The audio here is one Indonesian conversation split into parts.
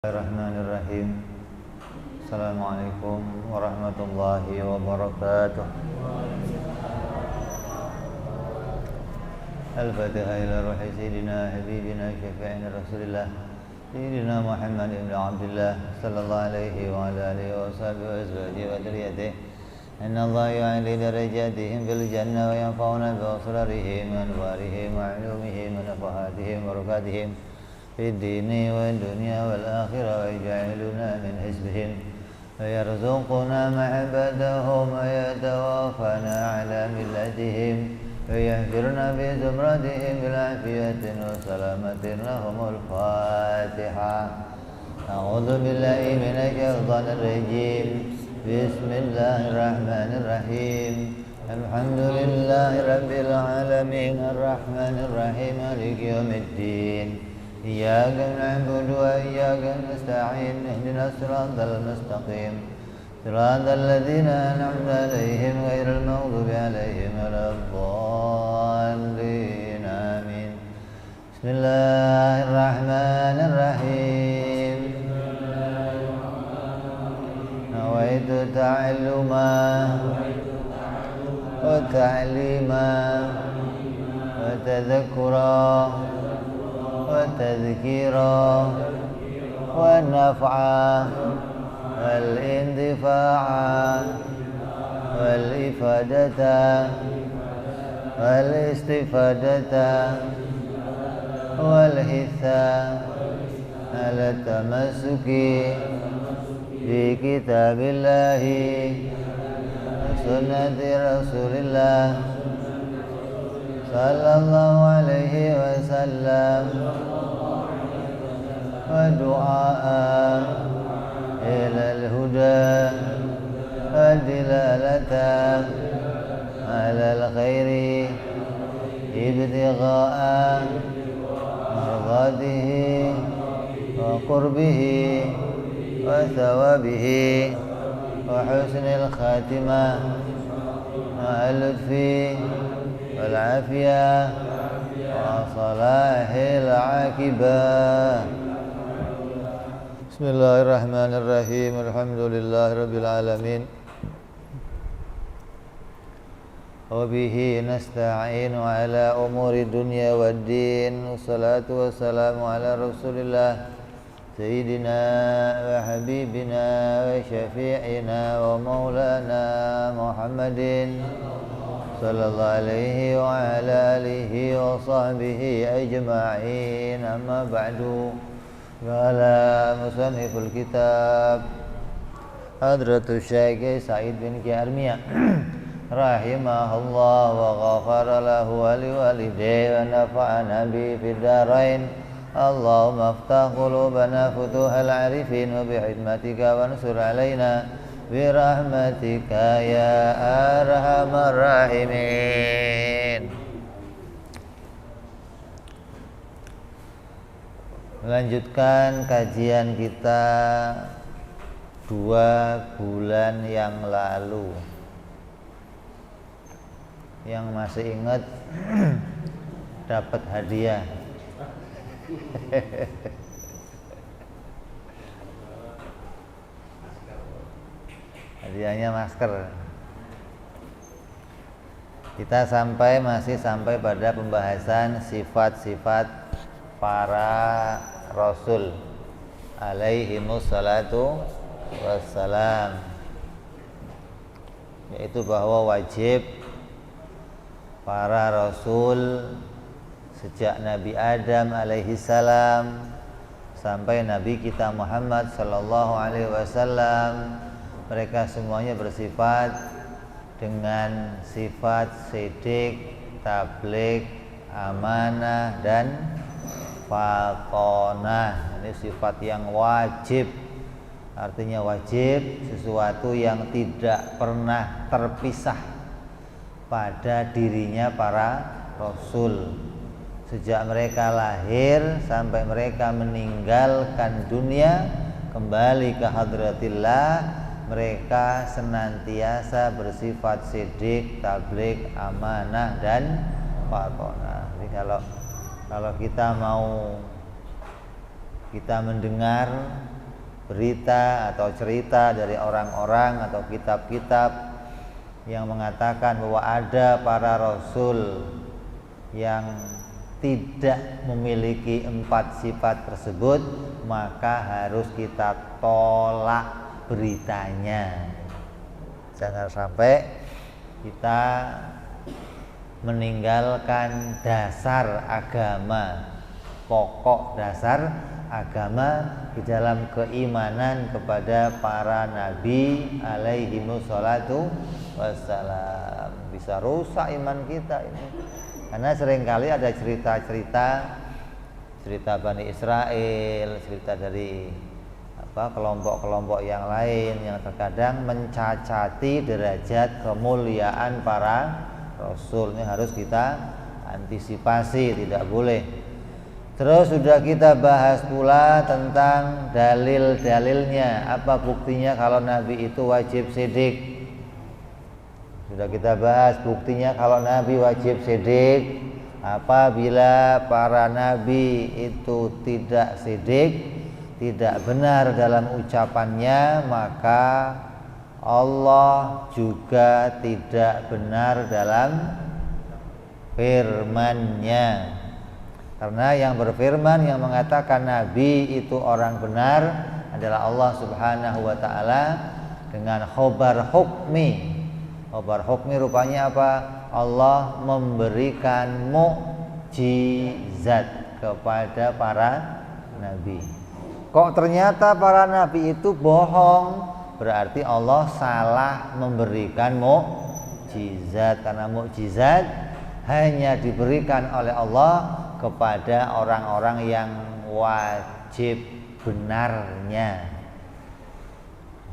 Bismillahirrahmanirrahim. Assalamualaikum warahmatullahi wabarakatuh. Al-Fatihah ila ruhi Sayyidina Habibina Syafi'ina Rasulillah Sayyidina Muhammad ibn Abdullah Sallallahu alaihi wa ala alihi wa sahbihi wa azwajihi wa dhurriyyatihi. Inna Allah yu'ali darajatihim fil jannah wa yanfa'una bi asrarihim wa anwarihim wa ulumihim wa nafahatihim wa barakatihim في الدين والدنيا والآخرة ويجعلنا من حزبهم ويرزقنا محبتهم ويتوافنا على ملتهم ويحشرنا في زمرتهم بالعافية وسلامة لهم الفاتحة. أعوذ بالله من الشيطان الرجيم. بسم الله الرحمن الرحيم. الحمد لله رب العالمين الرحمن الرحيم مالك يوم الدين. إياك نعبد وإياك نستعين اهدنا الصراط المستقيم صراط الذين أنعمت عليهم غير المغضوب عليهم ولا الضالين آمين. بسم الله الرحمن الرحيم. نويت تعلما وتعليما وتذكرا والتذكيرا والنفعا والاندفاعا والإفادة والاستفادة والحثا على التمسك بكتاب الله وسنة رسول الله صلى الله عليه وسلم ودعاء إلى الهدى والدلالة على الخير ابتغاء مرضاته وقربه وثوابه وحسن الخاتمة مع اللطف والعافية وصلاح العاقبة. Bismillahirrahmanirrahim. Alhamdulillahirabbil alamin. Wa bihi nasta'inu ala umuri dunya waddin. Wassalatu wassalamu ala Rasulillah Sayyidina wa habibina wa syafi'ina wa maulana Muhammadin sallallahu alaihi wa ala alihi wa sahbihi ajma'in. Amma ba'du. Qala musanniful kitab Hadratus Syekh Sa'id bin Armiyah rahimahullah wa ghafara lahu wa liwalidayhi wa nafa'ana bi fid darain. Allahumma aftah qulubana futuhal arifin wa bihikmatika wansur alaina birahmatika ya arhamar rahimin. Melanjutkan kajian kita 2 bulan yang lalu. Yang masih ingat dapat hadiah. Hadiahnya masker. Kita masih sampai pada pembahasan sifat-sifat para rasul alaihimus salatu wassalam, yaitu bahwa wajib para rasul sejak Nabi Adam alaihi salam sampai Nabi kita Muhammad sallallahu alaihi wasallam, mereka semuanya bersifat dengan sifat sidik, tabligh, amanah dan faqonah. Ini sifat yang wajib. Artinya wajib, sesuatu yang tidak pernah terpisah pada dirinya para rasul. Sejak mereka lahir sampai mereka meninggalkan dunia kembali ke hadratillah, mereka senantiasa bersifat sidik, tabligh, amanah dan faqonah. Jadi kalau kita mendengar berita atau cerita dari orang-orang atau kitab-kitab yang mengatakan bahwa ada para rasul yang tidak memiliki 4 sifat tersebut, maka harus kita tolak beritanya. Jangan sampai kita meninggalkan dasar agama, pokok dasar agama di dalam keimanan kepada para nabi alaihimus salatu wassalam. Bisa rusak iman kita ini, karena seringkali ada cerita Bani Israel, cerita dari kelompok-kelompok yang lain yang terkadang mencacati derajat kemuliaan para rasul. Ini harus kita antisipasi, tidak boleh. Terus sudah kita bahas pula tentang dalil-dalilnya. Apa buktinya kalau Nabi itu wajib sidik? Sudah kita bahas buktinya kalau Nabi wajib sidik. Apabila para Nabi itu tidak sidik, tidak benar dalam ucapannya, maka Allah juga tidak benar dalam firman-Nya. Karena yang berfirman, yang mengatakan Nabi itu orang benar adalah Allah Subhanahu wa ta'ala dengan khobar hukmi. Khobar hukmi rupanya apa? Allah memberikan mukjizat kepada para nabi. Kok ternyata para nabi itu bohong? Berarti Allah salah memberikan mukjizat, karena mukjizat hanya diberikan oleh Allah kepada orang-orang yang wajib benarnya.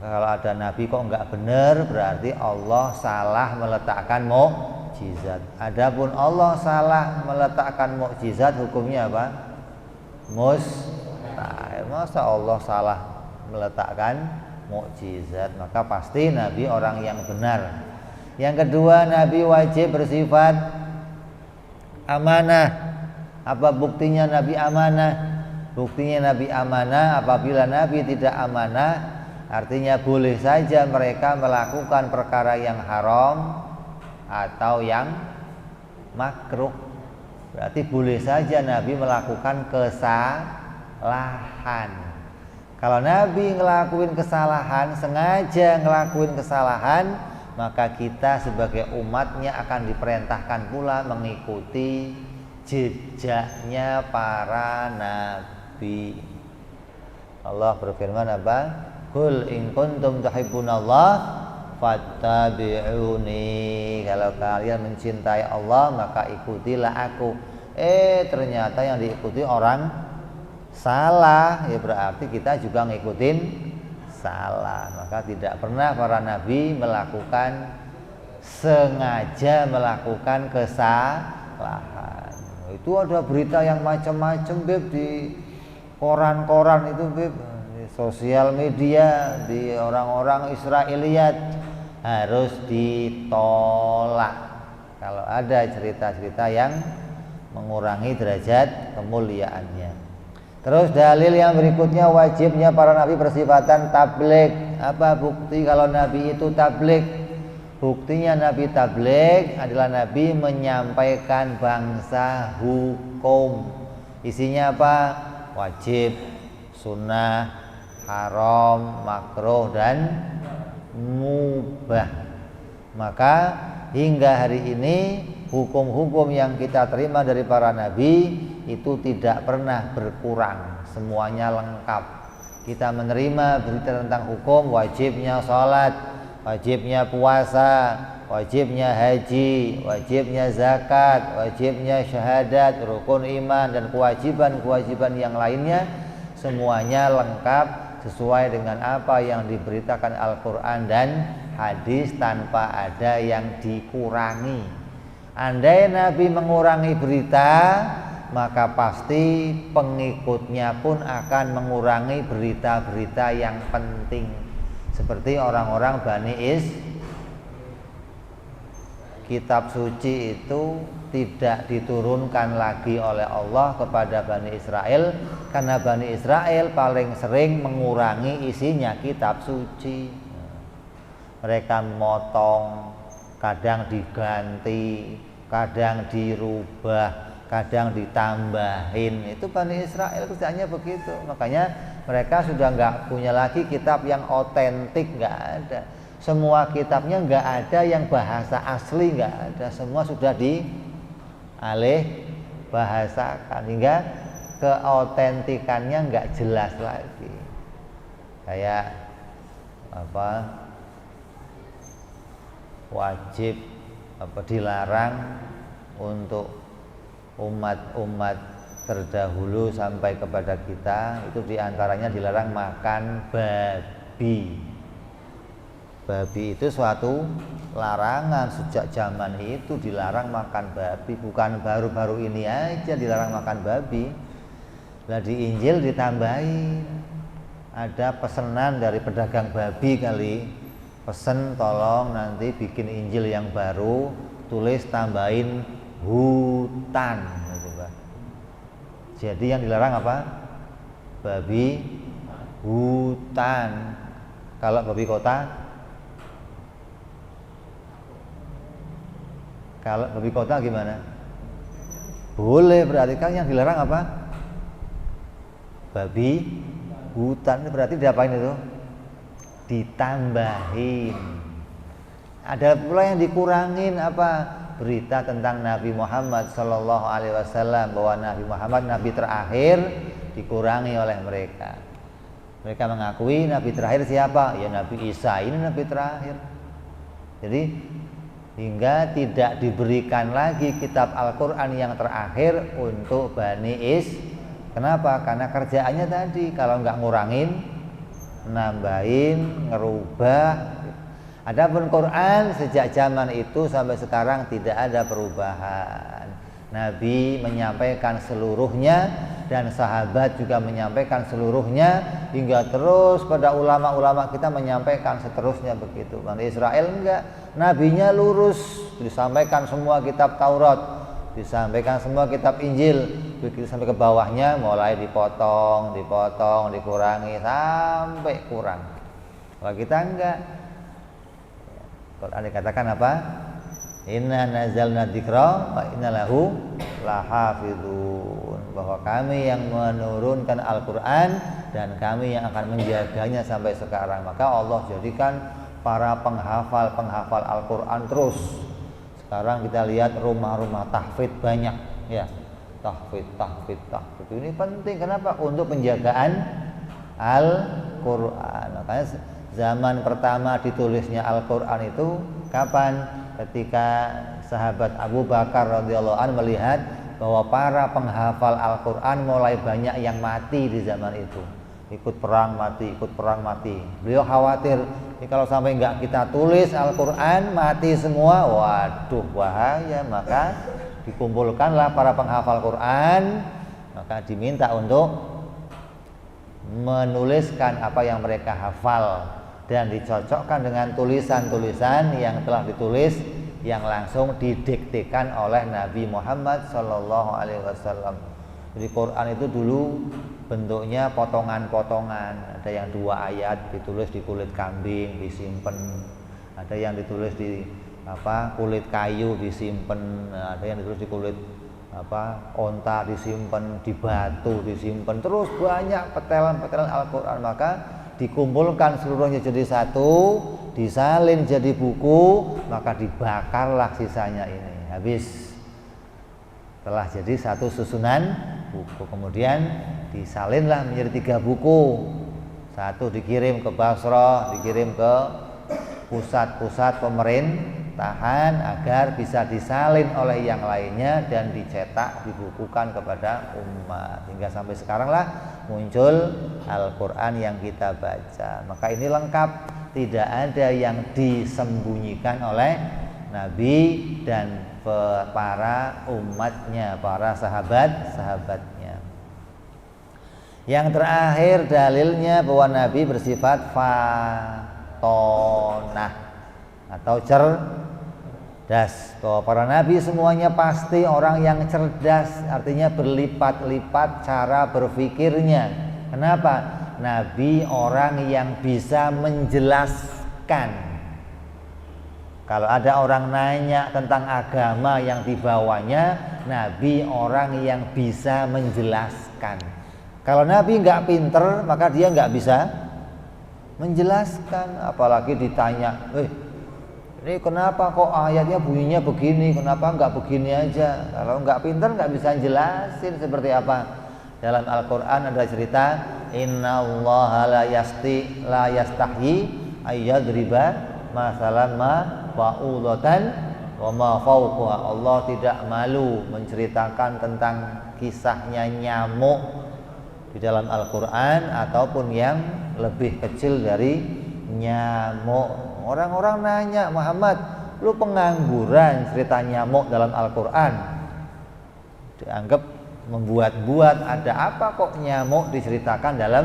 Kalau ada nabi kok enggak benar, berarti Allah salah meletakkan mukjizat. Adapun Allah salah meletakkan mukjizat, hukumnya apa? Mustahil. Masa Allah salah meletakkan mukjizat? Maka pasti nabi orang yang benar. Yang kedua, nabi wajib bersifat amanah. Apa buktinya Nabi amanah? Buktinya Nabi amanah apabila Nabi tidak amanah, artinya boleh saja mereka melakukan perkara yang haram atau yang makruh. Berarti boleh saja Nabi melakukan kesalahan. Kalau Nabi ngelakuin kesalahan, sengaja ngelakuin kesalahan, maka kita sebagai umatnya akan diperintahkan pula mengikuti jejaknya para nabi. Allah berfirman apa? Qul in kuntum tuhibbunallah fattabi'uni. Kalau kalian mencintai Allah, maka ikutilah aku. Ternyata yang diikuti orang salah, ya berarti kita juga ngikutin salah. Maka tidak pernah para nabi sengaja melakukan kesalahan. Itu ada berita yang macam-macam, Beb, di koran-koran itu, Beb, di sosial media, di orang-orang Israiliyat. Harus ditolak kalau ada cerita-cerita yang mengurangi derajat kemuliaannya. Terus dalil yang berikutnya, wajibnya para nabi bersifatan tabligh. Apa bukti kalau nabi itu tabligh? Buktinya nabi tabligh adalah nabi menyampaikan bangsa hukum. Isinya apa? Wajib, sunnah, haram, makruh, dan mubah. Maka hingga hari ini hukum-hukum yang kita terima dari para nabi itu tidak pernah berkurang, semuanya lengkap. Kita menerima berita tentang hukum, wajibnya sholat, wajibnya puasa, wajibnya haji, wajibnya zakat, wajibnya syahadat, rukun iman, dan kewajiban-kewajiban yang lainnya, semuanya lengkap sesuai dengan apa yang diberitakan Al-Quran dan hadis tanpa ada yang dikurangi. Andai Nabi mengurangi berita, maka pasti pengikutnya pun akan mengurangi berita-berita yang penting. Seperti orang-orang Bani kitab suci itu tidak diturunkan lagi oleh Allah kepada Bani Israel karena Bani Israel paling sering mengurangi isinya kitab suci. Mereka memotong, kadang diganti, kadang dirubah, kadang ditambahin. Itu Bani Israel kerjanya begitu. Makanya mereka sudah nggak punya lagi kitab yang otentik, nggak ada. Semua kitabnya nggak ada yang bahasa asli, nggak ada. Semua sudah dialih bahasakan hingga keotentikannya nggak jelas lagi. Kayak apa? Wajib dilarang untuk umat-umat terdahulu sampai kepada kita, itu diantaranya dilarang makan babi. Babi itu suatu larangan sejak zaman itu, dilarang makan babi. Bukan baru-baru ini aja dilarang makan babi. Lah di Injil ditambahin, ada pesanan dari pedagang babi kali, pesen tolong nanti bikin Injil yang baru, tulis tambahin hutan gitu, Pak. Jadi yang dilarang apa? Babi hutan. Kalau babi kota, kalau babi kota gimana? Boleh, berarti kan yang dilarang apa? Babi hutan. Berarti diapain itu? Ditambahin. Ada pula yang dikurangin apa? Berita tentang Nabi Muhammad Sallallahu Alaihi Wasallam, bahwa Nabi Muhammad Nabi terakhir, dikurangi oleh mereka. Mereka mengakui Nabi terakhir siapa? Ya Nabi Isa, ini Nabi terakhir. Jadi hingga tidak diberikan lagi kitab Al-Quran yang terakhir untuk Bani Kenapa? Karena kerjaannya tadi, kalau nggak ngurangin, nambahin, ngerubah. Adapun Quran sejak zaman itu sampai sekarang tidak ada perubahan. Nabi menyampaikan seluruhnya dan sahabat juga menyampaikan seluruhnya, hingga terus pada ulama-ulama kita menyampaikan seterusnya begitu. Bani Israel enggak, nabinya lurus, disampaikan semua kitab Taurat, disampaikan semua kitab Injil, begitu sampai ke bawahnya mulai dipotong, dikurangi sampai kurang. Kalau kita enggak, Quran dikatakan apa? Inna nazalna dzikra wa inna lahu lahafizun, bahwa kami yang menurunkan Al-Quran dan kami yang akan menjaganya sampai sekarang. Maka Allah jadikan para penghafal Al-Quran terus. Sekarang kita lihat rumah-rumah tahfidz banyak, ya, tahfidz. Ini penting, kenapa? Untuk penjagaan Al-Quran. Makanya zaman pertama ditulisnya Al-Quran itu kapan? Ketika sahabat Abu Bakar radhiyallahu anhu melihat bahwa para penghafal Al-Quran mulai banyak yang mati di zaman itu, ikut perang mati. Beliau khawatir, kalau sampai nggak kita tulis Al-Quran mati semua, waduh bahaya. Maka dikumpulkanlah para penghafal Quran, maka diminta untuk menuliskan apa yang mereka hafal dan dicocokkan dengan tulisan-tulisan yang telah ditulis, yang langsung didiktekan oleh Nabi Muhammad Sallallahu Alaihi Wasallam. Jadi Quran itu dulu bentuknya potongan-potongan, ada yang 2 ayat ditulis di kulit kambing disimpan, ada yang ditulis di kulit kayu disimpan, ada yang ditulis di kulit onta disimpan, di batu disimpan, terus banyak petelan-petelan Al-Quran. Maka dikumpulkan seluruhnya jadi satu, disalin jadi buku, maka dibakarlah sisanya ini. Habis, telah jadi satu susunan buku, kemudian disalinlah menjadi 3 buku. Satu dikirim ke Basra, dikirim ke pusat-pusat pemerintahan agar bisa disalin oleh yang lainnya dan dicetak, dibukukan kepada umat, hingga sampai sekarang lah muncul Al-Quran yang kita baca. Maka ini lengkap, tidak ada yang disembunyikan oleh Nabi dan para umatnya, para sahabat-sahabatnya. Yang terakhir dalilnya bahwa Nabi bersifat fatonah atau cerdas. Bahwa para nabi semuanya pasti orang yang cerdas, artinya berlipat-lipat cara berpikirnya. Kenapa? Nabi orang yang bisa menjelaskan. Kalau ada orang nanya tentang agama yang dibawanya, Nabi orang yang bisa menjelaskan. Kalau Nabi nggak pinter, maka dia nggak bisa menjelaskan. Apalagi ditanya, ini kenapa kok ayatnya bunyinya begini, kenapa nggak begini aja? Kalau nggak pinter nggak bisa jelasin seperti apa. Dalam Al-Quran ada cerita, Inna allaha la yastahyi ayyadriba masalan ma ba'udatan wa ma fawquha. Allah tidak malu menceritakan tentang kisahnya nyamuk di dalam Al-Quran ataupun yang lebih kecil dari nyamuk. Orang-orang nanya, Muhammad, lu pengangguran cerita nyamuk dalam Al-Quran. Dianggap membuat-buat, ada apa kok nyamuk diceritakan dalam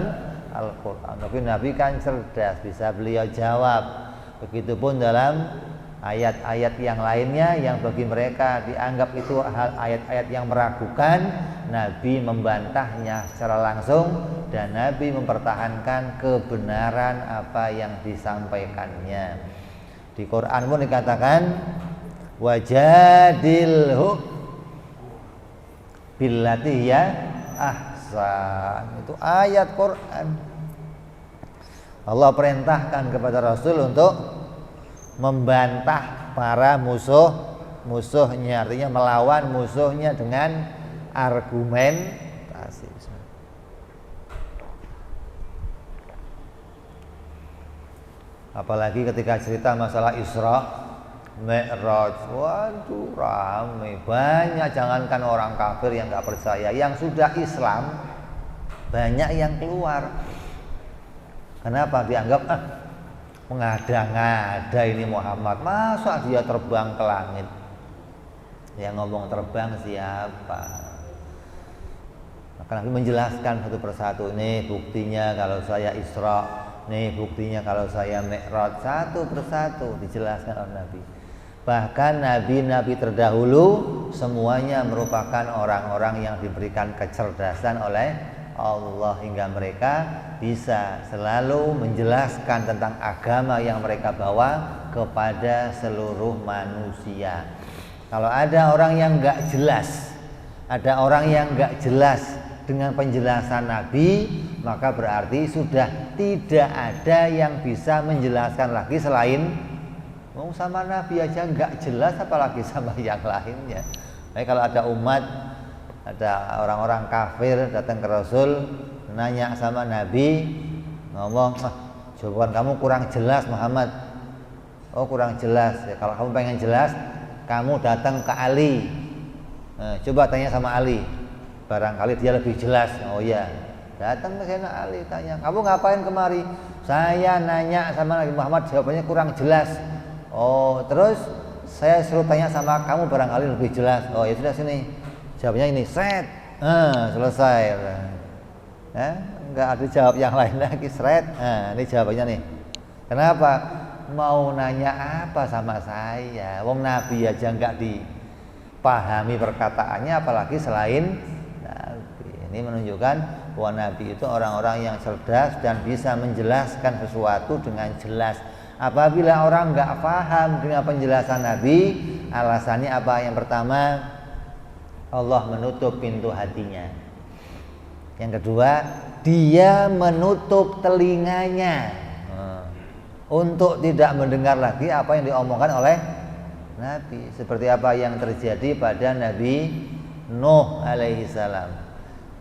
Al-Quran. Tapi Nabi kan cerdas, bisa beliau jawab. Begitupun dalam ayat-ayat yang lainnya yang bagi mereka dianggap itu ayat-ayat yang meragukan, Nabi membantahnya secara langsung dan Nabi mempertahankan kebenaran apa yang disampaikannya. Di Quran pun dikatakan wajadilhu billati hiya ahsan. Itu ayat Quran. Allah perintahkan kepada Rasul untuk membantah para musuhnya, artinya melawan musuhnya dengan argumentasi. Apalagi ketika cerita masalah Isra Mi'raj, waduh ramai, banyak, jangankan orang kafir yang nggak percaya, yang sudah Islam banyak yang keluar. Kenapa? Dianggap mengada-ngada ini Muhammad, masa dia terbang ke langit? Yang ngomong terbang siapa? Maka Nabi menjelaskan satu persatu, ini buktinya kalau saya Isra, nih buktinya kalau saya Mi'raj, satu persatu dijelaskan oleh Nabi. Bahkan nabi-nabi terdahulu semuanya merupakan orang-orang yang diberikan kecerdasan oleh Allah hingga mereka bisa selalu menjelaskan tentang agama yang mereka bawa kepada seluruh manusia. Kalau ada orang yang nggak jelas, ada orang yang nggak jelas dengan penjelasan Nabi, maka berarti sudah tidak ada yang bisa menjelaskan lagi selain sama Nabi aja nggak jelas, apalagi sama yang lainnya. Nah, kalau ada umat, ada orang-orang kafir datang ke Rasul, nanya sama Nabi, ngomong, jawaban kamu kurang jelas Muhammad. Oh kurang jelas, ya, kalau kamu pengen jelas, kamu datang ke Ali, coba tanya sama Ali, barangkali dia lebih jelas. Oh iya, datang ke sana Ali, tanya, kamu ngapain kemari? Saya nanya sama Nabi Muhammad, jawabannya kurang jelas. Oh terus saya suruh tanya sama kamu, barangkali lebih jelas. Oh ya sudah, sini jawabnya ini, set, selesai. Enggak ada jawab yang lain lagi, seret. Ini jawabannya nih. Kenapa? Mau nanya apa sama saya? Wong Nabi aja enggak dipahami perkataannya, apalagi selain Nabi. Ini menunjukkan bahwa Nabi itu orang-orang yang cerdas dan bisa menjelaskan sesuatu dengan jelas. Apabila orang enggak paham dengan penjelasan Nabi, alasannya apa? Yang pertama, Allah menutup pintu hatinya. Yang kedua, dia menutup telinganya untuk tidak mendengar lagi apa yang diomongkan oleh Nabi. Seperti apa yang terjadi pada Nabi Nuh alaihi salam.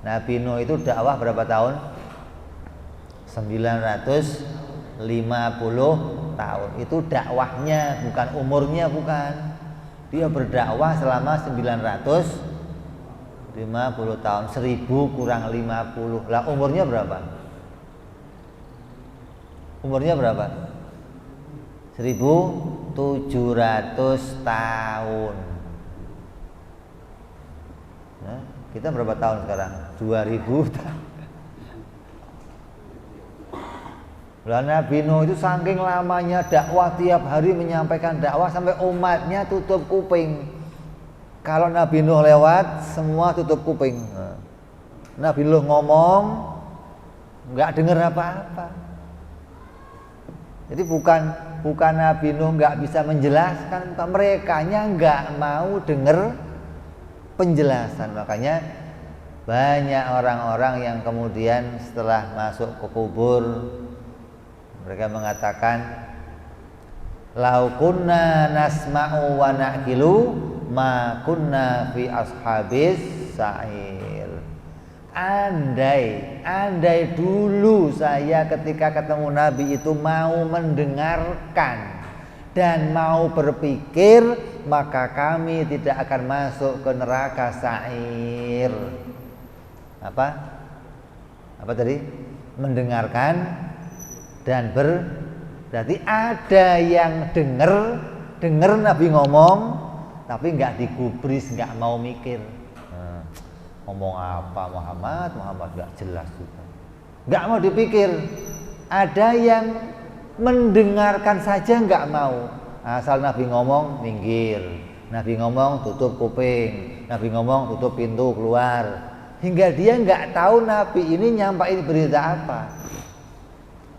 Nabi Nuh itu dakwah berapa tahun? 950 tahun. Itu dakwahnya, bukan umurnya, bukan. Dia berdakwah selama 950 tahun. 1000 kurang 50. Lah umurnya berapa? Umurnya berapa? 1700 tahun. Nah, kita berapa tahun sekarang? 2000 tahun. Lah Nabi Nuh itu saking lamanya dakwah, tiap hari menyampaikan dakwah sampai umatnya tutup kuping. Kalau Nabi Nuh lewat, semua tutup kuping. Nabi Nuh ngomong, nggak dengar apa-apa. Jadi bukan Nabi Nuh nggak bisa menjelaskan, merekanya nggak mau dengar penjelasan. Makanya banyak orang-orang yang kemudian setelah masuk ke kubur, mereka mengatakan, lau kunna nasma'u wa na'kilu ma kunna fi ashabis sa'ir. Andai dulu saya ketika ketemu Nabi itu mau mendengarkan dan mau berpikir, maka kami tidak akan masuk ke neraka sa'ir. Apa tadi? Mendengarkan dan berarti ada yang dengar Nabi ngomong tapi nggak digubris, nggak mau mikir. Ngomong apa Muhammad nggak jelas juga, nggak mau dipikir. Ada yang mendengarkan saja nggak mau, asal Nabi ngomong minggir, Nabi ngomong tutup kuping, Nabi ngomong tutup pintu keluar, hingga dia nggak tahu Nabi ini nyampaikan berita apa.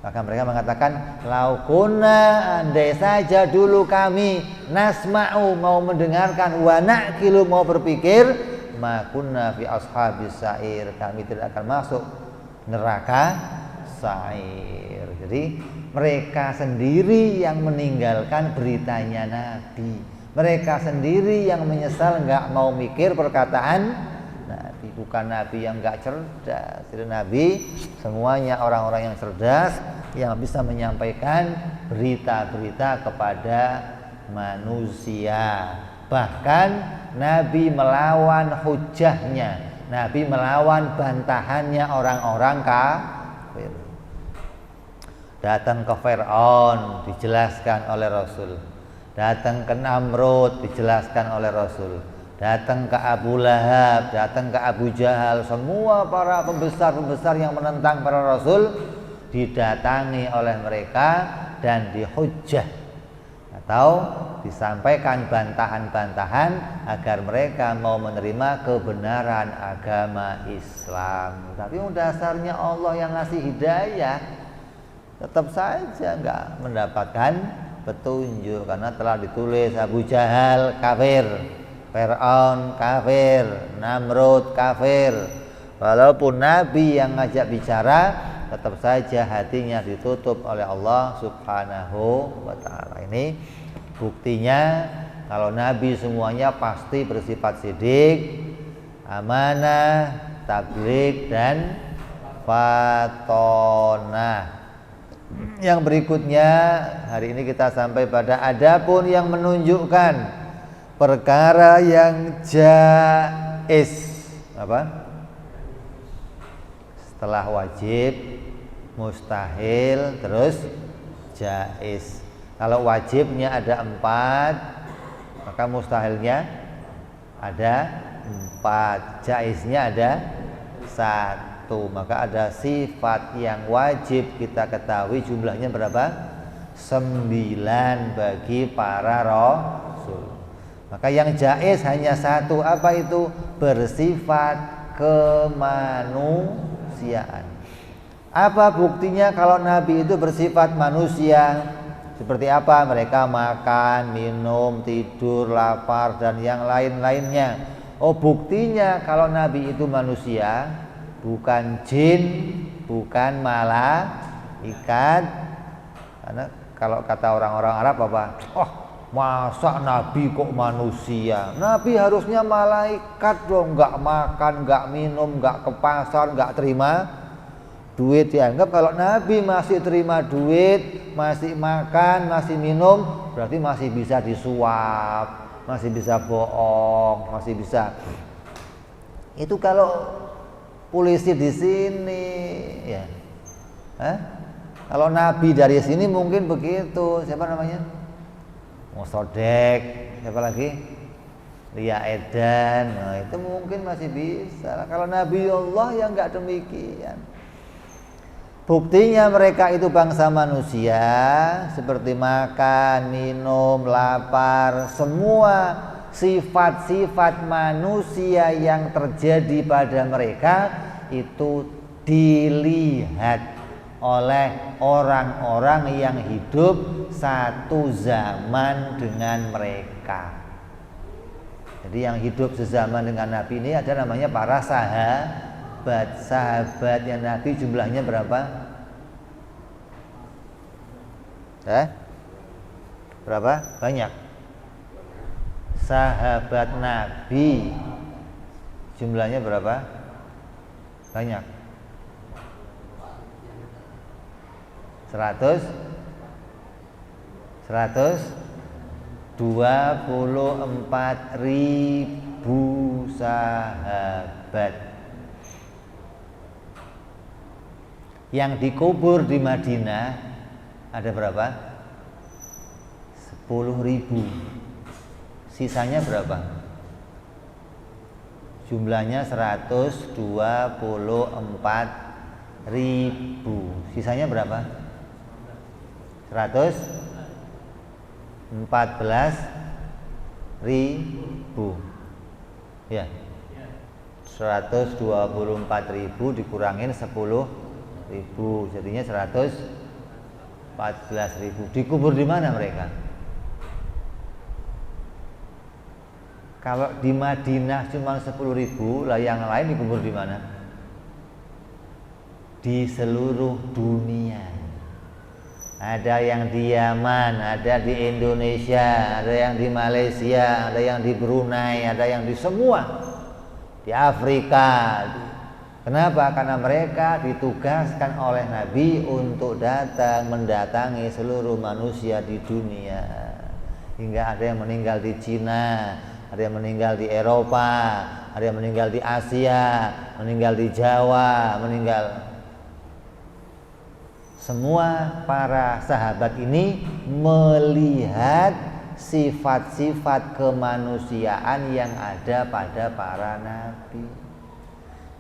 Maka mereka mengatakan, lau kunna, andai saja dulu kami nasma'u, mau mendengarkan, wa na'kilu, mau berpikir, ma kunna fi ashabis sa'ir, kami tidak akan masuk neraka sa'ir. Jadi mereka sendiri yang meninggalkan beritanya Nabi, mereka sendiri yang menyesal nggak mau mikir perkataan Nabi. Bukan Nabi yang nggak cerdas. Jadi Nabi semuanya orang-orang yang cerdas, yang bisa menyampaikan berita-berita kepada manusia. Bahkan Nabi melawan hujahnya, Nabi melawan bantahannya orang-orang kafir. Datang ke Fir'aun dijelaskan oleh Rasul, datang ke Namrud dijelaskan oleh Rasul, datang ke Abu Lahab, datang ke Abu Jahal, semua para pembesar-pembesar yang menentang para Rasul didatangi oleh mereka dan dihujjah atau disampaikan bantahan-bantahan agar mereka mau menerima kebenaran agama Islam. Tapi dasarnya Allah yang ngasih hidayah, tetap saja nggak mendapatkan petunjuk karena telah ditulis Abu Jahal kafir, Fir'aun kafir, Namrud kafir. Walaupun Nabi yang ngajak bicara, tetap saja hatinya ditutup oleh Allah Subhanahu wa ta'ala. Ini buktinya kalau Nabi semuanya pasti bersifat sidik, amanah, tabligh dan fatonah. Yang berikutnya hari ini kita sampai pada adapun yang menunjukkan perkara yang jaiz. Apa? Setelah wajib, mustahil, terus jaiz. Kalau wajibnya ada 4, maka mustahilnya ada 4, jaiznya ada 1. Maka ada sifat yang wajib kita ketahui jumlahnya berapa? 9 bagi para rasul. Maka yang jaiz hanya 1, apa itu? Bersifat kemanusiaan. Apa buktinya kalau Nabi itu bersifat manusia? Seperti apa? Mereka makan, minum, tidur, lapar, dan yang lain-lainnya. Oh, buktinya kalau Nabi itu manusia, bukan jin, bukan malaikat. Karena kalau kata orang-orang Arab apa? Oh, masa Nabi kok manusia? Nabi harusnya malaikat dong, nggak makan, nggak minum, nggak ke pasar, nggak terima duit. Dianggap kalau Nabi masih terima duit, masih makan, masih minum, berarti masih bisa disuap, masih bisa bohong, masih bisa. Itu kalau polisi di sini, ya. Kalau Nabi dari sini mungkin begitu. Siapa namanya? Mosodek, siapa lagi? Lia Edan. Nah, itu mungkin masih bisa. Kalau Nabi Allah yang nggak demikian. Buktinya mereka itu bangsa manusia, seperti makan, minum, lapar, semua sifat-sifat manusia yang terjadi pada mereka itu dilihat oleh orang-orang yang hidup satu zaman dengan mereka. Jadi yang hidup sezaman dengan Nabi ini ada namanya para sahabat. Sahabatnya Nabi jumlahnya berapa? Berapa? Banyak. Sahabat Nabi jumlahnya berapa? Banyak. 124.000 sahabat. Yang dikubur di Madinah ada berapa? 10.000. Sisanya berapa? Jumlahnya 124.000. Sisanya berapa? 114.000. Ya. 124.000 dikurangin 10.000, jadinya 114.000. Dikubur di mana mereka? Kalau di Madinah cuma 10.000, lah yang lain dikubur di mana? Di seluruh dunia. Ada yang di Yaman, ada di Indonesia, ada yang di Malaysia, ada yang di Brunei, ada yang di semua, di Afrika. Kenapa? Karena mereka ditugaskan oleh Nabi untuk datang mendatangi seluruh manusia di dunia. Hingga ada yang meninggal di Cina, ada yang meninggal di Eropa, ada yang meninggal di Asia, meninggal di Jawa, meninggal. Semua para sahabat ini melihat sifat-sifat kemanusiaan yang ada pada para nabi.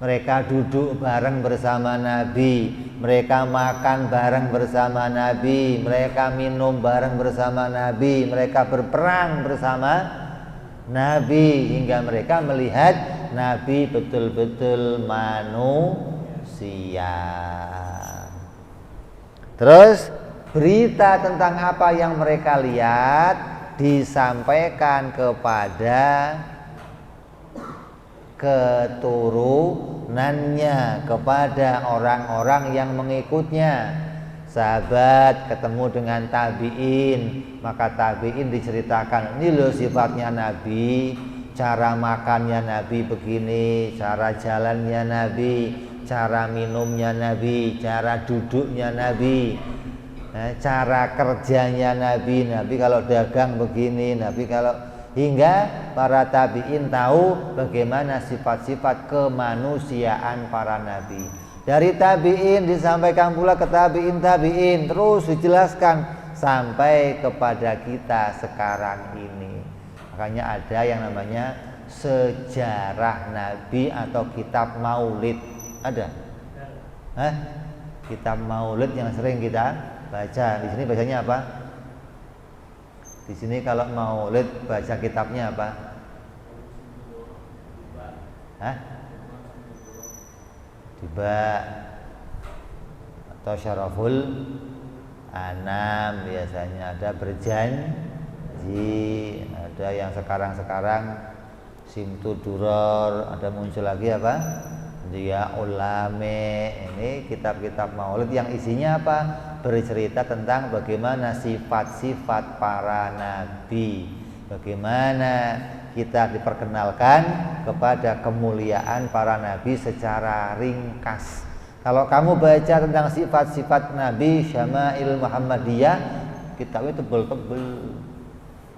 Mereka duduk bareng bersama Nabi, mereka makan bareng bersama Nabi, mereka minum bareng bersama Nabi, mereka berperang bersama Nabi, hingga mereka melihat Nabi betul-betul manusia. Terus berita tentang apa yang mereka lihat disampaikan kepada keturunannya, kepada orang-orang yang mengikutnya. Sahabat ketemu dengan tabi'in, maka tabi'in diceritakan, ini loh sifatnya Nabi, cara makannya Nabi begini, cara jalannya Nabi, cara minumnya Nabi, cara duduknya Nabi, cara kerjanya Nabi. Nabi kalau dagang begini, Nabi kalau, hingga para tabi'in tahu bagaimana sifat-sifat kemanusiaan para nabi. Dari tabi'in disampaikan pula ke tabi'in, terus dijelaskan sampai kepada kita sekarang ini. Makanya ada yang namanya sejarah Nabi atau kitab maulid. Ada? Kitab maulid yang sering kita baca. Di sini bacanya apa? Di sini kalau maulid baca kitabnya apa? Tiba atau Syaraful Anam biasanya, ada berjanji, ada yang sekarang Simtu Duror, ada muncul lagi apa? Dia ulame. Ini kitab-kitab maulid yang isinya apa? Bercerita tentang bagaimana sifat-sifat para nabi, bagaimana kita diperkenalkan kepada kemuliaan para nabi secara ringkas. Kalau kamu baca tentang sifat-sifat Nabi Syama'il Muhammadiyah, kitabnya tebel-tebel.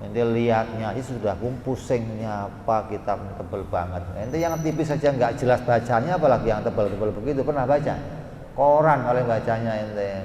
Nanti lihatnya aja sudah pusingnya apa, kitab tebel banget. Nanti yang tipis saja nggak jelas bacanya, apalagi yang tebel-tebel begitu. Pernah baca? Koran oleh bacanya ente.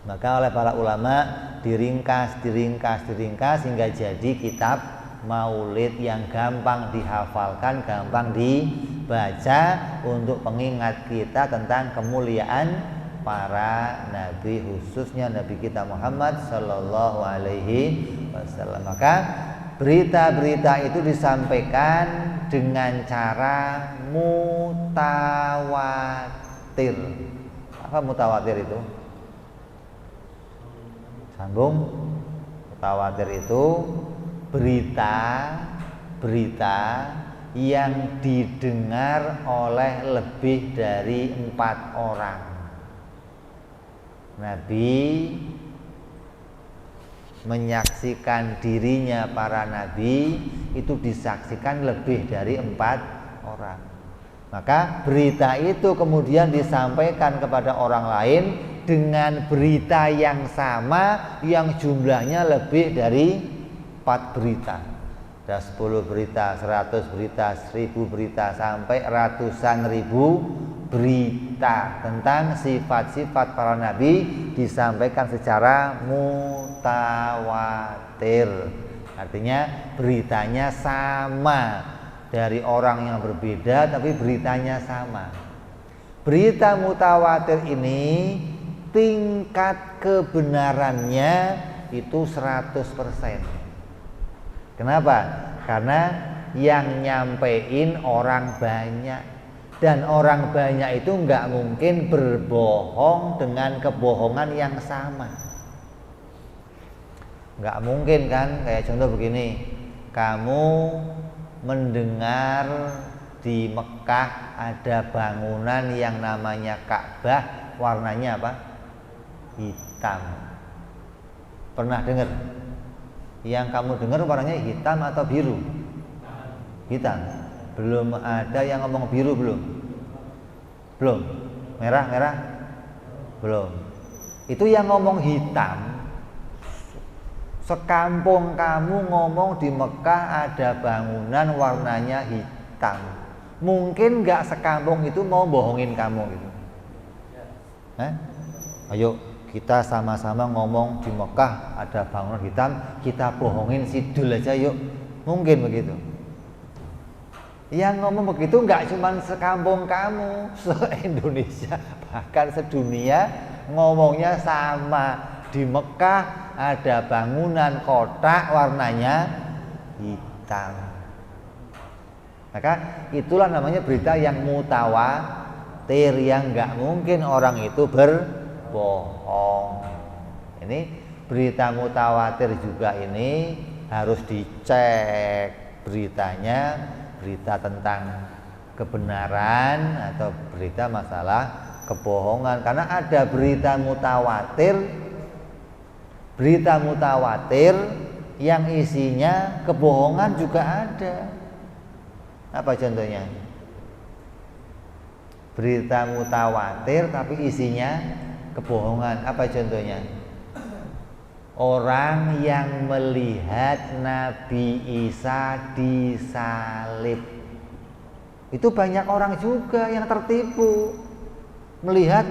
Maka oleh para ulama diringkas hingga jadi kitab maulid yang gampang dihafalkan, gampang dibaca untuk pengingat kita tentang kemuliaan para nabi, khususnya Nabi kita Muhammad Sallallahu Alaihi Wasallam. Maka berita-berita itu disampaikan dengan cara mutawatir. Apa mutawatir itu? Sambung. Mutawatir itu berita yang didengar oleh lebih dari 4 orang. Nabi menyaksikan dirinya para nabi itu disaksikan lebih dari 4 orang. Maka berita itu kemudian disampaikan kepada orang lain dengan berita yang sama yang jumlahnya lebih dari 4 berita. Ada 10 berita, 100 berita, 1000 berita, sampai ratusan ribu berita tentang sifat-sifat para nabi disampaikan secara mutawatir. Artinya beritanya sama dari orang yang berbeda tapi beritanya sama. Berita mutawatir ini tingkat kebenarannya itu 100%. Kenapa? Karena yang nyampein orang banyak, dan orang banyak itu nggak mungkin berbohong dengan kebohongan yang sama. Nggak mungkin kan? Kayak contoh begini, kamu mendengar di Mekah ada bangunan yang namanya Ka'bah, warnanya apa? Hitam. Pernah dengar? Yang kamu dengar warnanya hitam atau biru? Hitam. Belum ada yang ngomong biru, belum? Belum. Merah? Belum. Itu yang ngomong hitam. Sekampung kamu ngomong di Mekah ada bangunan warnanya hitam. Mungkin nggak sekampung itu mau bohongin kamu gitu. Ayo kita sama-sama ngomong di Mekah ada bangunan hitam, kita bohongin Sidul aja yuk. Mungkin begitu. Yang ngomong begitu nggak cuma sekampung kamu, se-Indonesia, bahkan sedunia ngomongnya sama. Di Mekah ada bangunan kotak warnanya hitam. Maka itulah namanya berita yang mutawatir, yang nggak mungkin orang itu berbohong. Ini berita mutawatir juga ini harus dicek beritanya, berita tentang kebenaran atau berita masalah kebohongan. Karena ada berita mutawatir yang isinya kebohongan juga ada. Apa contohnya? Berita mutawatir tapi isinya kebohongan. Apa contohnya? Orang yang melihat Nabi Isa disalib. Itu banyak orang juga yang tertipu. Melihat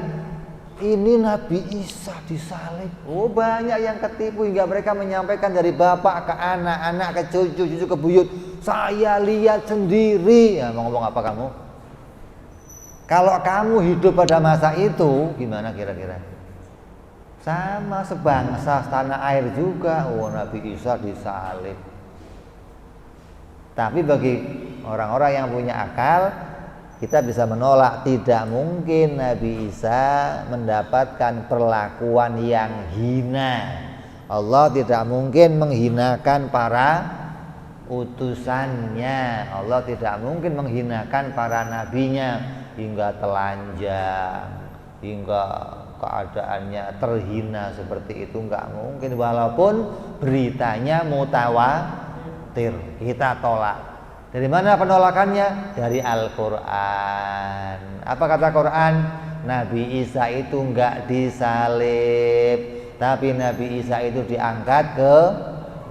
ini Nabi Isa disalib. Oh, banyak yang ketipu hingga mereka menyampaikan dari bapak ke anak, anak ke cucu, cucu ke buyut. Saya lihat sendiri. Ya, mau ngomong apa kamu? Kalau kamu hidup pada masa itu, gimana kira-kira? Sama sebangsa tanah air juga. Oh, Nabi Isa disalib. Tapi bagi orang-orang yang punya akal, kita bisa menolak, tidak mungkin Nabi Isa mendapatkan perlakuan yang hina. Allah tidak mungkin menghinakan para utusannya. Allah tidak mungkin menghinakan para nabinya hingga telanjang, hingga keadaannya terhina seperti itu, enggak mungkin. Walaupun beritanya mutawatir, kita tolak. Dari mana penolakannya? Dari Al-Quran. Apa kata Quran? Nabi Isa itu enggak disalib, tapi Nabi Isa itu diangkat ke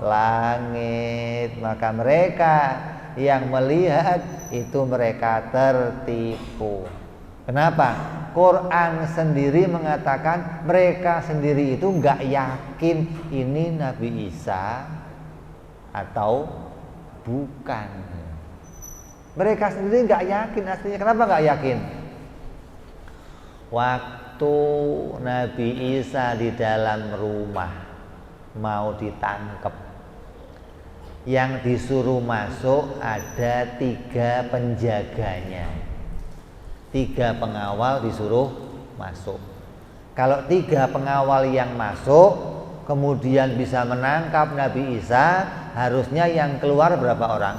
langit. Maka mereka yang melihat itu mereka tertipu. Kenapa? Quran sendiri mengatakan mereka sendiri itu enggak yakin ini Nabi Isa atau Bukan. Mereka sendiri nggak yakin aslinya. Kenapa nggak yakin? Waktu Nabi Isa di dalam rumah mau ditangkap, yang disuruh masuk ada 3 penjaganya, 3 pengawal disuruh masuk. Kalau 3 pengawal yang masuk kemudian bisa menangkap Nabi Isa, harusnya yang keluar berapa orang?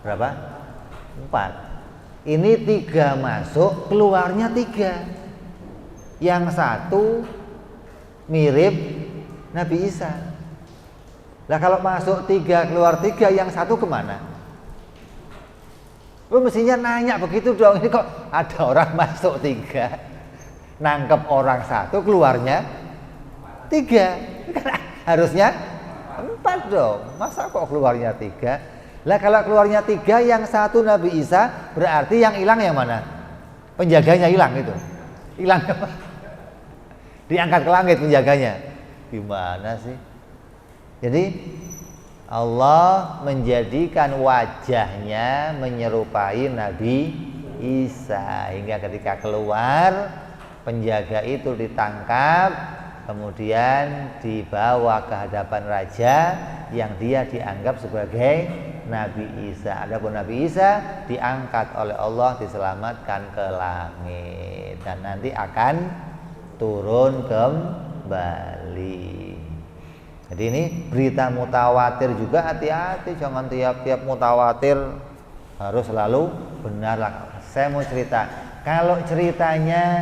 Berapa? 4. Ini 3 masuk, keluarnya 3. Yang 1 mirip Nabi Isa. Nah kalau masuk 3 keluar 3, yang 1 kemana? Lu mestinya nanya begitu dong. Ini kok ada orang masuk 3, nangkep orang 1, keluarnya 3. Harusnya 4 dong. Masa kok keluarnya 3? Lah kalau keluarnya 3, yang 1 Nabi Isa, berarti yang hilang yang mana? Penjaganya hilang itu. Hilang. Diangkat ke langit penjaganya. Gimana sih? Jadi Allah menjadikan wajahnya menyerupai Nabi Isa, hingga ketika keluar penjaga itu ditangkap, kemudian dibawa ke hadapan raja yang dia dianggap sebagai Nabi Isa. Adapun Nabi Isa diangkat oleh Allah, diselamatkan ke langit dan nanti akan turun kembali. Jadi ini berita mutawatir juga, hati-hati, jangan tiap-tiap mutawatir harus selalu benar lah. Saya mau cerita, kalau ceritanya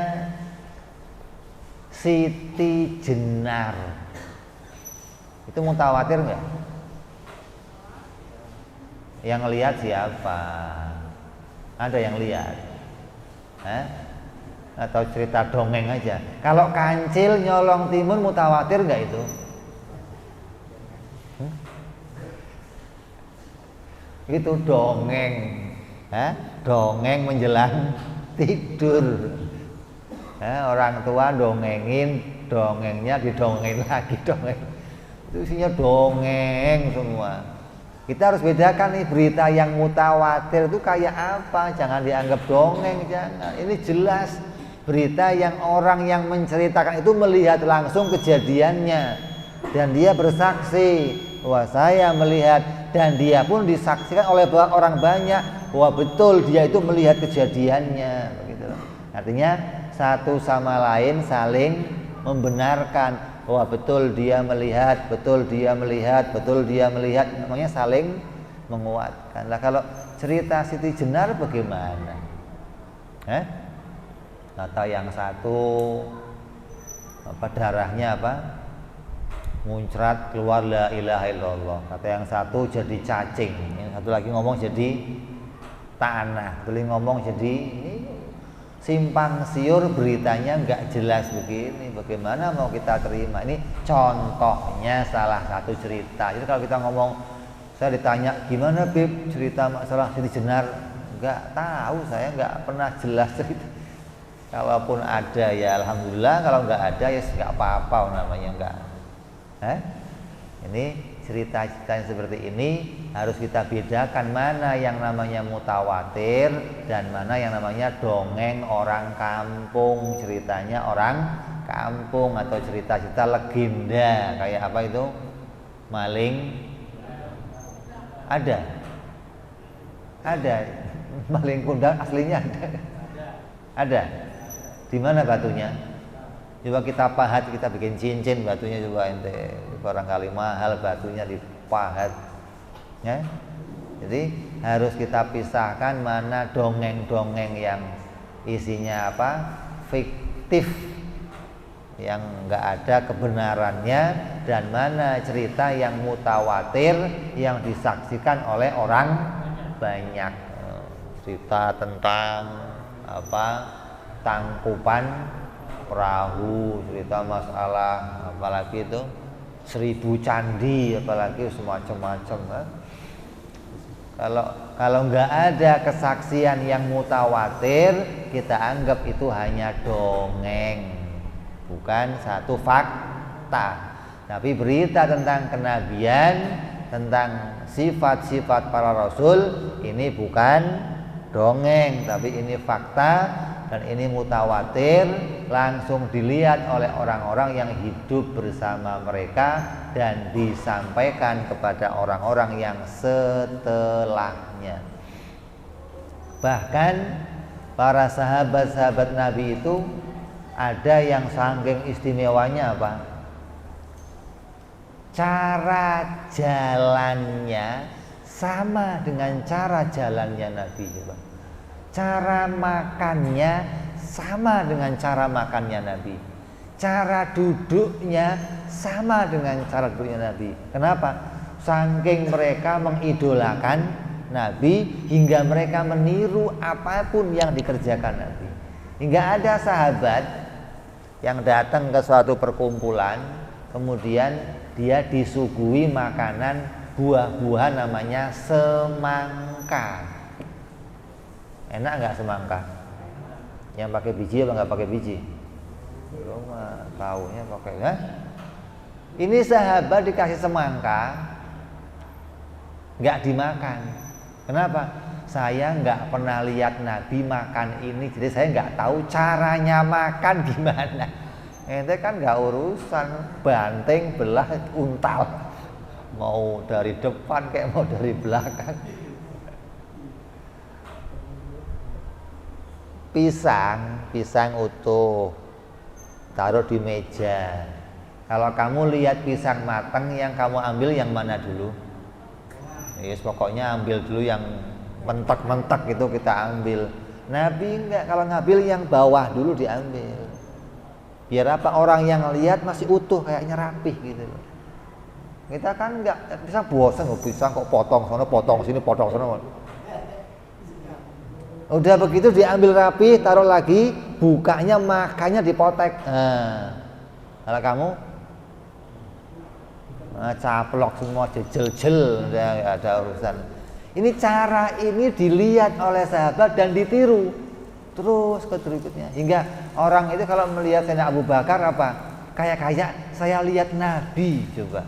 Siti Jenar itu mutawatir nggak? Yang lihat siapa? Ada yang lihat? Atau cerita dongeng aja? Kalau kancil nyolong timun mutawatir nggak itu? Itu dongeng, dongeng menjelang tidur. Orang tua dongengin, dongengnya didongengin lagi, dongeng. Itu isinya dongeng semua. Kita harus bedakan nih, berita yang mutawatir itu kayak apa. Jangan dianggap dongeng, jangan. Ini jelas berita yang orang yang menceritakan itu melihat langsung kejadiannya, dan dia bersaksi bahwa saya melihat, dan dia pun disaksikan oleh orang banyak bahwa betul dia itu melihat kejadiannya, begitu. Artinya satu sama lain saling membenarkan bahwa betul dia melihat, betul dia melihat, betul dia melihat, namanya saling menguatkan. Lah kalau cerita Siti Jenar bagaimana? Kata yang satu darahnya muncrat keluar la ilaha illallah. Kata yang satu jadi cacing, yang satu lagi ngomong jadi tanah, satu lagi ngomong jadi simpang siur, beritanya nggak jelas begini. Bagaimana mau kita terima? Ini contohnya salah satu cerita. Jadi kalau kita ngomong, saya ditanya gimana Bib cerita masalah Siti Jenar, nggak tahu, saya nggak pernah jelas cerita. Kalaupun ada ya alhamdulillah, kalau nggak ada ya nggak apa-apa, namanya nggak. Ini cerita-cerita yang seperti ini harus kita bedakan mana yang namanya mutawatir dan mana yang namanya dongeng orang kampung, ceritanya orang kampung, atau cerita-cerita legenda kayak apa itu, maling ada maling kundang aslinya ada. Di mana batunya? Coba kita pahat, kita bikin cincin batunya, coba ente, barangkali mahal batunya dipahat, ya. Jadi harus kita pisahkan mana dongeng-dongeng yang isinya fiktif, yang enggak ada kebenarannya, dan mana cerita yang mutawatir yang disaksikan oleh orang banyak. Cerita tentang tangkupan perahu, cerita masalah apalagi itu 1000 candi, apalagi semacam-macam. Kalau nggak ada kesaksian yang mutawatir, kita anggap itu hanya dongeng, bukan satu fakta. Tapi berita tentang kenabian, tentang sifat-sifat para rasul ini bukan dongeng, tapi ini fakta dan ini mutawatir, langsung dilihat oleh orang-orang yang hidup bersama mereka dan disampaikan kepada orang-orang yang setelahnya. Bahkan para sahabat-sahabat Nabi itu ada yang saking istimewanya apa? Cara jalannya sama dengan cara jalannya Nabi, coba. Cara makannya sama dengan cara makannya Nabi. Cara duduknya sama dengan cara duduknya Nabi. Kenapa? Saking mereka mengidolakan Nabi hingga mereka meniru apapun yang dikerjakan Nabi. Hingga ada sahabat yang datang ke suatu perkumpulan, kemudian dia disuguhi makanan buah-buahan namanya semangka. Enak nggak semangka? Yang pakai biji apa nggak pakai biji? Belum tahunya pakai ya. Ini sahabat dikasih semangka, nggak dimakan. Kenapa? Saya nggak pernah lihat Nabi makan ini, jadi saya nggak tahu caranya makan gimana. Ente kan nggak urusan banting belah untal, mau dari depan kayak mau dari belakang. Pisang utuh taruh di meja. Kalau kamu lihat pisang matang, yang kamu ambil yang mana dulu? Yes, pokoknya ambil dulu yang mentek-mentek itu kita ambil. Nabi enggak, kalau ngambil yang bawah dulu diambil. Biar apa? Orang yang lihat masih utuh, kayaknya rapih gitu. Kita kan enggak bisa bosan pisang kok potong sana, potong sini, potong sana. Udah begitu diambil rapi, taruh lagi, bukanya makannya dipotek. Kalau kamu caplok semua, jejel-jel, udah ada urusan. Ini cara ini dilihat oleh sahabat dan ditiru terus ke berikutnya. Hingga orang itu kalau melihat Sayyidina Abu Bakar apa? Kayak saya lihat Nabi coba.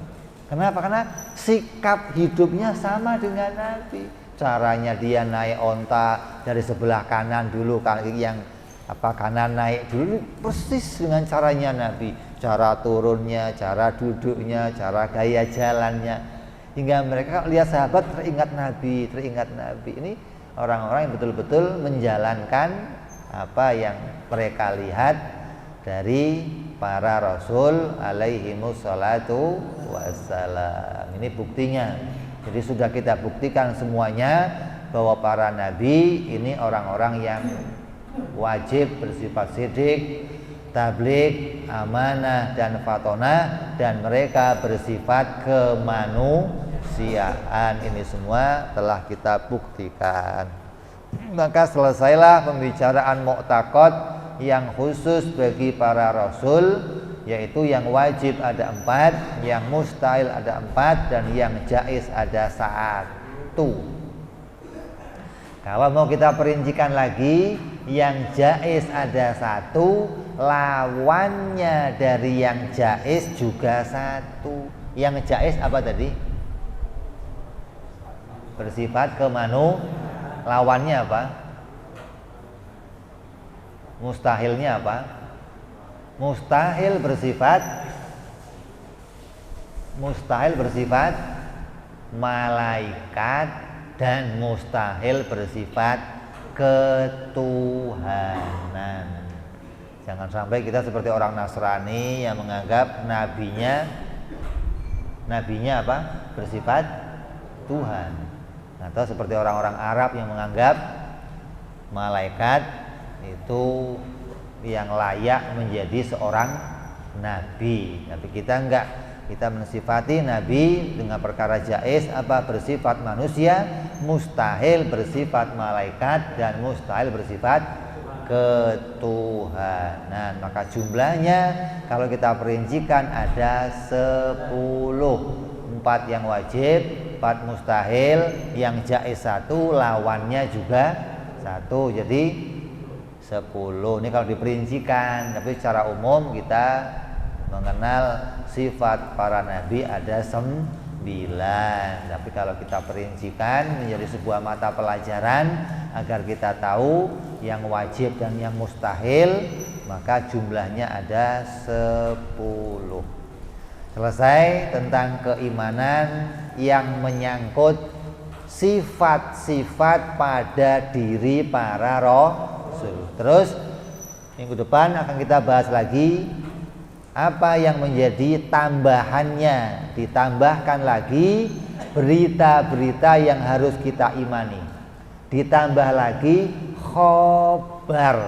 Kenapa? Karena sikap hidupnya sama dengan Nabi. Caranya dia naik onta dari sebelah kanan dulu, yang kanan naik dulu persis dengan caranya Nabi. Cara turunnya, cara duduknya, cara gaya jalannya, hingga mereka lihat sahabat teringat Nabi. Ini orang-orang yang betul-betul menjalankan apa yang mereka lihat dari para rasul alaihimus salatu wassalam. Ini buktinya. Jadi sudah kita buktikan semuanya bahwa para nabi ini orang-orang yang wajib bersifat sidik, tabligh, amanah dan fatonah, dan mereka bersifat kemanusiaan. Ini semua telah kita buktikan. Maka selesailah pembicaraan mu'taqad yang khusus bagi para rasul, yaitu yang wajib ada 4, yang mustahil ada 4, dan yang jaiz ada 1. Kalau mau kita perincikan lagi, yang jaiz ada 1, lawannya dari yang jaiz juga 1. Yang jaiz apa tadi? Bersifat lawannya apa? Mustahilnya apa? Mustahil bersifat malaikat, dan mustahil bersifat ketuhanan. Jangan sampai kita seperti orang Nasrani yang menganggap nabinya apa? Bersifat Tuhan. Atau seperti orang-orang Arab yang menganggap malaikat itu yang layak menjadi seorang nabi. Tapi kita enggak, kita mensifati nabi dengan perkara jaiz apa? Bersifat manusia, mustahil bersifat malaikat, dan mustahil bersifat ketuhanan. Maka jumlahnya kalau kita perincikan ada 10. 4 yang wajib, 4 mustahil, yang jaiz 1, lawannya juga 1. Jadi 10. Ini kalau diperincikan, tapi secara umum kita mengenal sifat para nabi ada 9. Tapi kalau kita perincikan menjadi sebuah mata pelajaran agar kita tahu yang wajib dan yang mustahil, maka jumlahnya ada 10. Selesai tentang keimanan yang menyangkut sifat-sifat pada diri para rasul. Terus minggu depan akan kita bahas lagi apa yang menjadi tambahannya, ditambahkan lagi berita-berita yang harus kita imani, ditambah lagi khobar.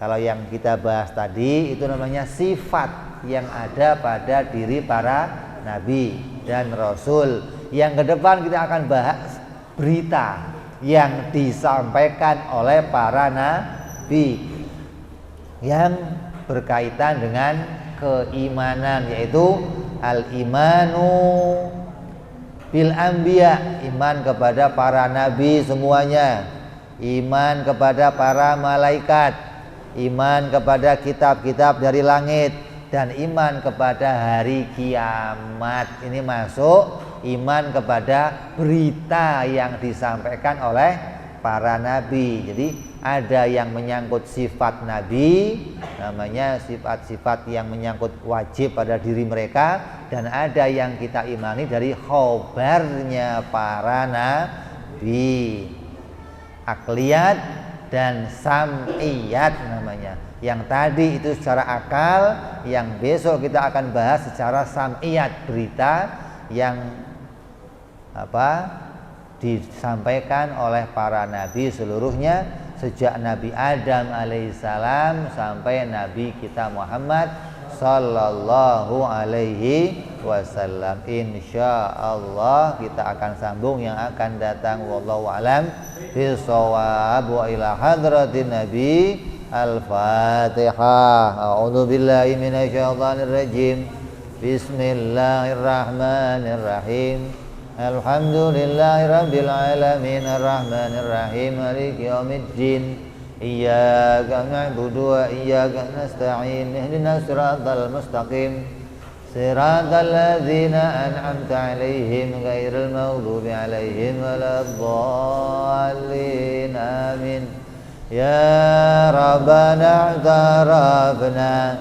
Kalau yang kita bahas tadi itu namanya sifat yang ada pada diri para nabi dan rasul. Yang ke depan kita akan bahas berita yang disampaikan oleh para nabi yang berkaitan dengan keimanan, yaitu al-imanu bil anbiya, iman kepada para nabi semuanya, iman kepada para malaikat, iman kepada kitab-kitab dari langit, dan iman kepada hari kiamat. Ini masuk iman kepada berita yang disampaikan oleh para nabi. Jadi ada yang menyangkut sifat nabi, namanya sifat-sifat yang menyangkut wajib pada diri mereka, dan ada yang kita imani dari khobarnya para nabi, akliyat dan sam'iyat namanya. Yang tadi itu secara akal, yang besok kita akan bahas secara sam'iyat, berita yang disampaikan oleh para nabi seluruhnya, sejak Nabi Adam alaihissalam sampai Nabi kita Muhammad sallallahu alaihi wasallam. Insyaallah kita akan sambung yang akan datang. Wallahu alam bisawab. Wa ila hadratin Nabi. Al-Fatihah. A'udzu billahi minasyaitonir rajim. Bismillahirrahmanirrahim. Alhamdulillahi rabbil alamin arrahmanir rahim maliki yaumiddin iyyaka na'budu wa iyyaka nasta'in ihdinas siratal mustaqim siratal ladzina an'amta 'alaihim ghairil maghdubi 'alaihim waladdallin amin. Ya rabbana i'tarafna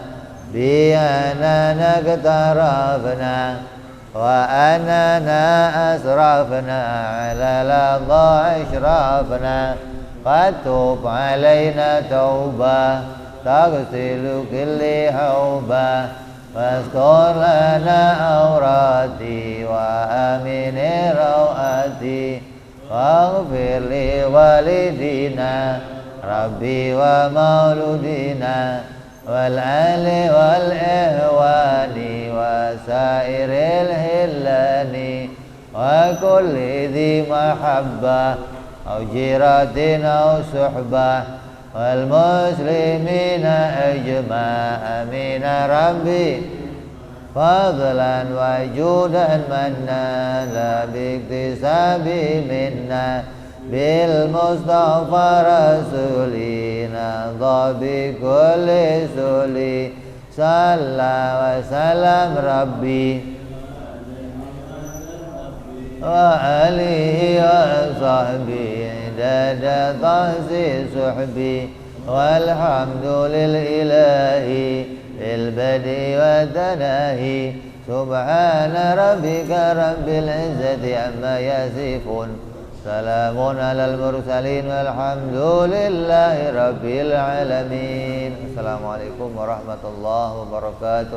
bi anana i'tarafna wa anana asrafna ala ladha ashrafna fatub alaina tauba taghsilu kulli hauba wastur lana awrati wa amini rawati waghfir li walidina rabbi wa mauludina wal ali wal ihwani wa sairil hillani wa kulli dhi mahabbah aw jiratin aw suhbah wal muslimina ajma' amin rabbi fadlan wa judan manna la biktisabi minna bil mustafa rasulina dhabi kulli suli salla wa salam rabbi wa alihi wa sahbihi dada tahsi suhbi walhamdulil ilahi bil badi wa tanahi subhana rabbika rabbil izzati amma yasifun salamun alal mursalin walhamdulillahi rabbil alamin. Assalamualaikum warahmatullahi wabarakatuh.